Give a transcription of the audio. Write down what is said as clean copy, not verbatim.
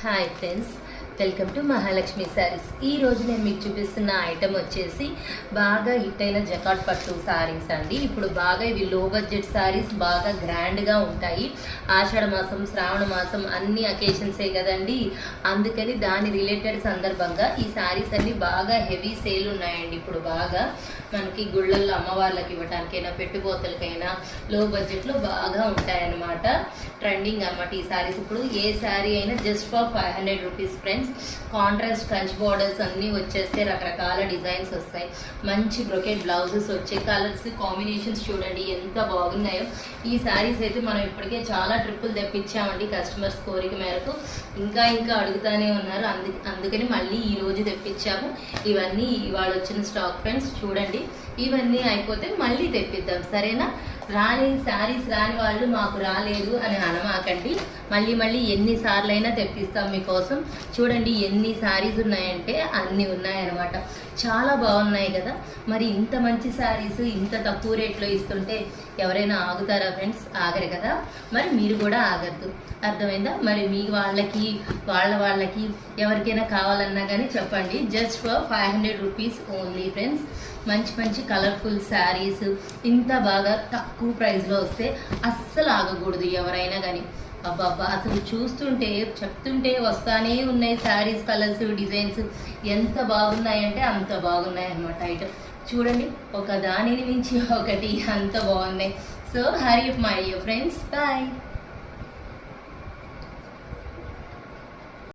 Hi friends, welcome to Mahalakshmi saris. ఈ రోజు నేను మీకు చూపిస్తున్న ఐటమ్ వచ్చేసి బాగా హిట్ అయిన జకాట్ పట్టు శారీస్ అండి. ఇప్పుడు బాగా ఇవి లో బడ్జెట్ శారీస్ బాగా గ్రాండ్గా ఉంటాయి. ఆషాఢ మాసం, శ్రావణ మాసం అన్ని అకేషన్సే కదండి. అందుకని దాని రిలేటెడ్ సందర్భంగా ఈ శారీస్ అన్ని బాగా హెవీ సేల్ ఉన్నాయండి. ఇప్పుడు బాగా మనకి గుళ్ళల్లో అమ్మవార్లకి ఇవ్వడానికైనా పెట్టుబోతలకైనా లో బడ్జెట్లో బాగా ఉంటాయన్నమాట. ట్రెండింగ్ అనమాట ఈ శారీస్. ఇప్పుడు ఏ శారీ అయినా just for 500 rupees friends. Contrast కంచ్ బార్డర్స్ అన్నీ వచ్చేస్తే రకరకాల డిజైన్స్ వస్తాయి. మంచి బ్రొకెట్ బ్లౌజెస్ వచ్చే కలర్స్ కాంబినేషన్స్ చూడండి ఎంత బాగున్నాయో. ఈ శారీస్ అయితే మనం ఇప్పటికే చాలా ట్రిప్పులు తెప్పించామండి కస్టమర్స్ కోరిక మేరకు. ఇంకా అడుగుతానే ఉన్నారు. అందుకని మళ్ళీ ఈ రోజు తెప్పించాము. ఇవన్నీ ఇవాళ వచ్చిన స్టాక్ ఫ్రెండ్స్. చూడండి, ఇవన్నీ అయిపోతే మళ్ళీ తెప్పిద్దాం, సరేనా? రాని శారీస్ రాని వాళ్ళు మాకు రాలేదు అని అనమాకండి. మళ్ళీ ఎన్నిసార్లు అయినా తెప్పిస్తాం మీకోసం. చూడండి ఎన్ని శారీస్ ఉన్నాయంటే అన్నీ ఉన్నాయన్నమాట. చాలా బాగున్నాయి కదా. మరి ఇంత మంచి శారీస్ ఇంత తక్కువ రేట్లో ఇస్తుంటే ఎవరైనా ఆగుతారా ఫ్రెండ్స్? ఆగరు కదా. మరి మీరు కూడా ఆగద్దు, అర్థమైందా? మరి మీ వాళ్ళకి వాళ్ళకి ఎవరికైనా కావాలన్నా కానీ చెప్పండి. Just for 500 rupees only friends. మంచి కలర్ఫుల్ శారీస్ ఇంత బాగా తక్కువ ప్రైస్లో వస్తే అస్సలు ఆగకూడదు ఎవరైనా కానీ. అబ్బాబ్బా, అసలు చూస్తుంటే చెప్తుంటే వస్తానే ఉన్నాయి శారీస్, కలర్స్, డిజైన్స్ ఎంత బాగున్నాయంటే అంత బాగున్నాయి అన్నమాట ఐటమ్. చూడండి, ఒక దానిని మించి ఒకటి అంత బాగున్నాయి. So hurry up my dear friends, bye.